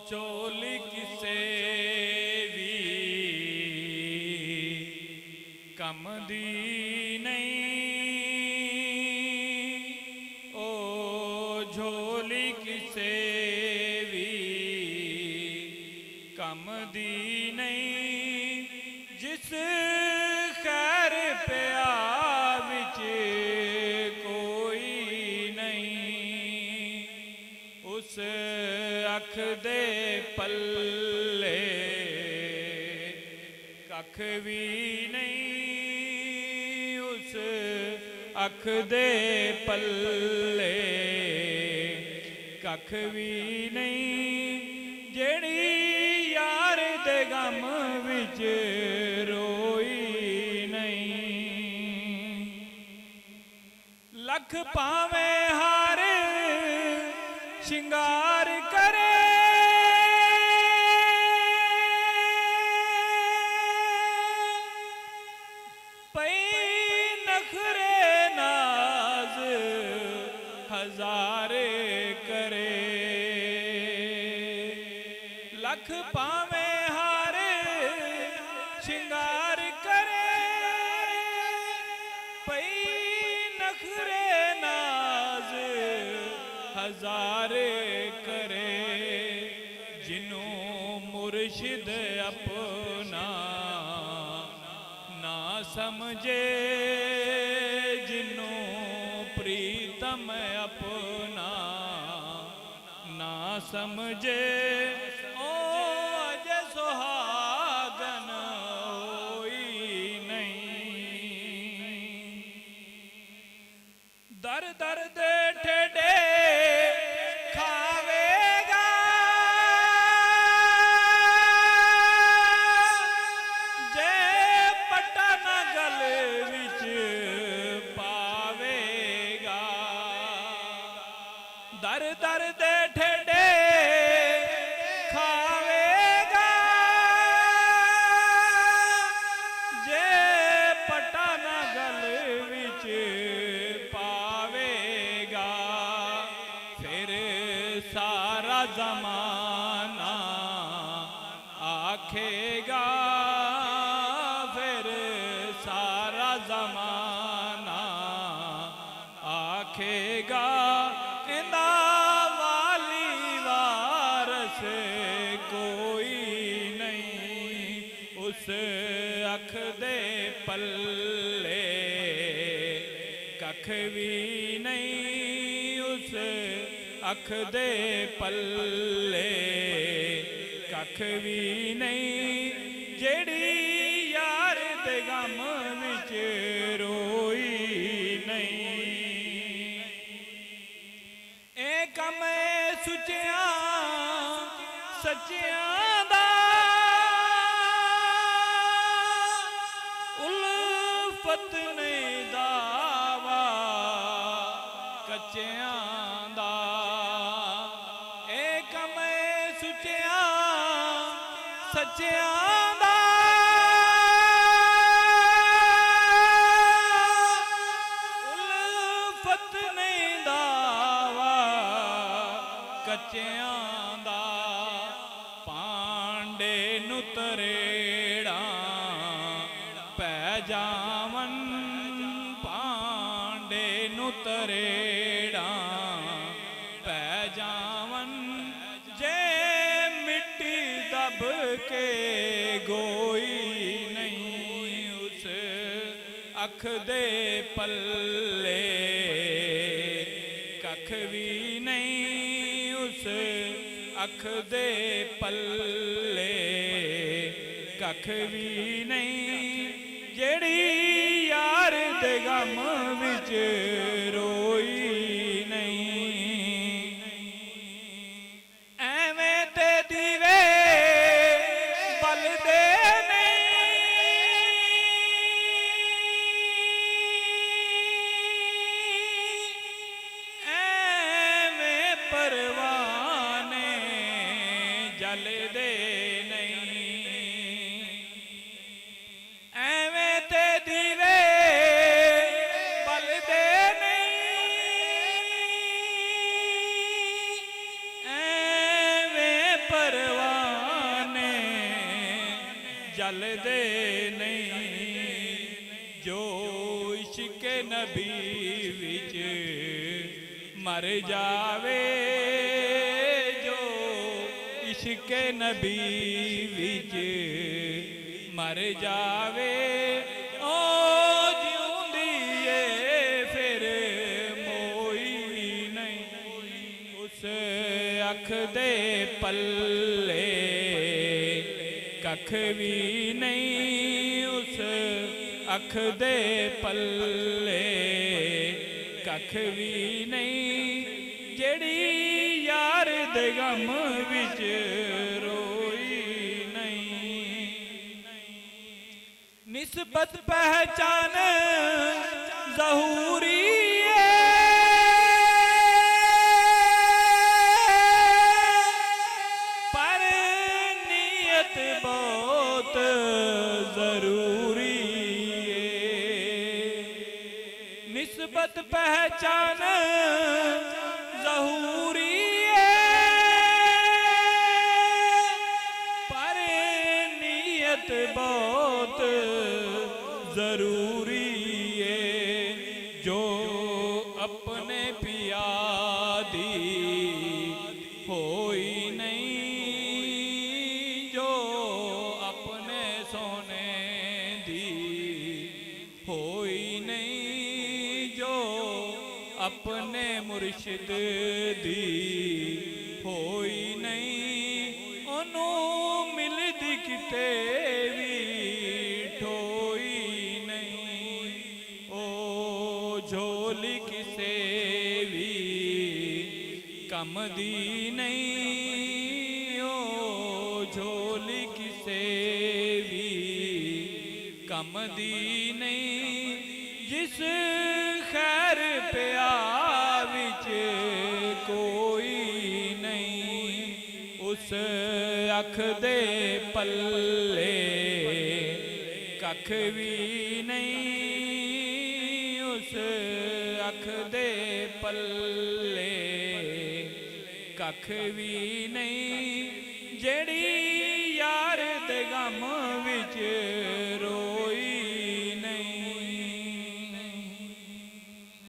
ਝੋਲੀ ਕਿਸੇ ਵੀ ਕੰਮ ਦੀ ਨਹੀਂ, ਉਹ ਝੋਲੀ ਕਿਸੇ ਵੀ ਕੰਮ ਦੀ ਨਹੀਂ, ਜਿਸ ਖੈਰ ਪਿਆ ਵਿੱਚ ਕੋਈ ਨਹੀਂ, ਉਸ ਅੱਖ ਦੇ ਪੱਲੇ ਕੱਖ ਵੀ ਨਹੀਂ, ਉਸ ਅੱਖ ਦੇ ਪੱਲੇ ਕੱਖ ਵੀ ਨਹੀਂ, ਜਿਹੜੀ ਯਾਰ ਦੇ ਗਮ ਵਿੱਚ ਰੋਈ ਨਹੀਂ। ਲੱਖ ਭਾਵੇਂ ਹਾਰ ਸ਼ਿੰਗਾਰ ਕਰੇ, ਪਈ ਨਖਰੇ ਨਾਜ਼ ਹਜ਼ਾਰੇ ਕਰੇ। ਲੱਖ ਭਾਵੇਂ ਹਾਰ ਸ਼ਿੰਗਾਰ ਕਰੇ, ਪਈ ਨਖਰੇ ਨਾਜ਼ ਹਜ਼ਾਰੇ ਕਰੇ। ਜਿਹਨੂੰ ਮੁਰਸ਼ਿਦ ਆਪਣਾ ਨਾ ਸਮਝੇ, ਜਿਹਨੂੰ ਪ੍ਰੀਤਮ ਆਪਣਾ ਨਾ ਸਮਝੇ, ਉਹ ਅਜੇ ਸੁਹਾਗਨ ਹੋਈ ਨਹੀਂ। ਦਰ ਦਰ ਦੇ ਠੇਡੇ ਖਾਵੇਗਾ, ਜੇ ਪੱਟਾ ਨਾ ਗਲ ਵਿੱਚ ਪਾਵੇਗਾ। ਦਰ ਦਰ ਦੇ ਠੇਡੇ ਖਾਵੇਗਾ, ਜੇ ਪੱਟਾ ਨਾ ਗਲ ਵਿੱਚ ਪਾਵੇਗਾ। ਫਿਰ ਸਾਰਾ ਜ਼ਮਾਨਾ ਆਖੇਗਾ, ਫਿਰ ਸਾਰਾ ਜ਼ਮਾਨਾ ਆਖੇਗਾ, ਇਹਦਾ ਵਾਲੀ ਵਾਰਸ ਕੋਈ ਨਹੀਂ। ਉਸ ਅੱਖ ਦੇ ਪੱਲੇ ਕੱਖ ਵੀ ਨਹੀਂ, ਉਸ ਅੱਖ ਦੇ ਪੱਲੇ ਕੱਖ ਵੀ ਨਹੀਂ, ਜਿਹੜੀ ਯਾਰ ਦੇ ਗਮ ਵਿੱਚ ਰੋਈ ਨਹੀਂ। ਇਹ ਕੰਮ ਸੁੱਚਿਆਂ ਸੱਚਿਆਂ ਦਾ, ਉਲਫਤ ਨਹੀਂ ਦਾਵਾ ਕੱਚਿਆਂ ਦਾ। ਇਹ ਕੰਮ ਸੁੱਚਿਆਂ ਸੱਚਿਆਂ ਦਾ, ਉਲਫਤ ਨਹੀਂ ਦਾਵਾ ਕੱਚਿਆਂ ਦਾ। ਪਾਂਡੇ ਨੂੰ ਤਰੇੜਾਂ ਪੈ ਜਾਵਨ, ਪਾਂਡੇ ਨੂੰ ਤਰੇੜਾਂ ਪੈ ਜਾਵਨ, ਜੇ ਮਿੱਟੀ ਦਬ ਕੇ ਗੋਈ ਨਹੀਂ। ਉਸ ਅੱਖ ਦੇ ਪੱਲੇ ਕੱਖ ਵੀ ਨਹੀਂ, ਉਸ ਅੱਖ ਦੇ ਪੱਲੇ ਕੱਖ ਵੀ ਨਹੀਂ, ਜਿਹੜੀ ਯਾਰ ਦੇ ਗਮ ਵਿੱਚ ਰੋਈ ਨਹੀਂ। ਐਵੇਂ ਤੇ ਦੀਵੇ ਬਲਦੇ ਨਹੀਂ, ਐਵੇਂ ਪਰਵਾਨੇ ਜਲਦੇ ਨਹੀਂ। ਐਵੇਂ ਤੇ ਦੀਵੇ ਬਲਦੇ ਨਹੀਂ, ਐਵੇਂ परवाने जलदे नहीं जो इश्क नबी विच मर जावे जो इश्क नबी विच मर जावे ओ जिउंदी ए फिर मोई नहीं उस अख दे पल्ले कख भी नहीं उस अख दे पल्ले कख भी नहीं जेड़ी यार दे गम विच रोई नहीं निस्बत पहचान ज़हूरी पर नियत बहुत जरूरी निस्बत पहचान ज़हूरी पर नियत बहुत जरूरी है जो अपने पिया दी होई नहीं जो अपने सोने दी होई नहीं जो अपने मुर्शिद दी होई नहीं ओनू मिलदी किते भी ठोई नहीं ओ झोली किसे भी कम दी नहीं ओ झोली किसे भी कम दी नहीं जिस खैर पिया विच कोई नहीं उस अख दे पल्ले कख भी नहीं उस अख दे पल्ले कख भी नहीं जेड़ी यार दे गम विच रो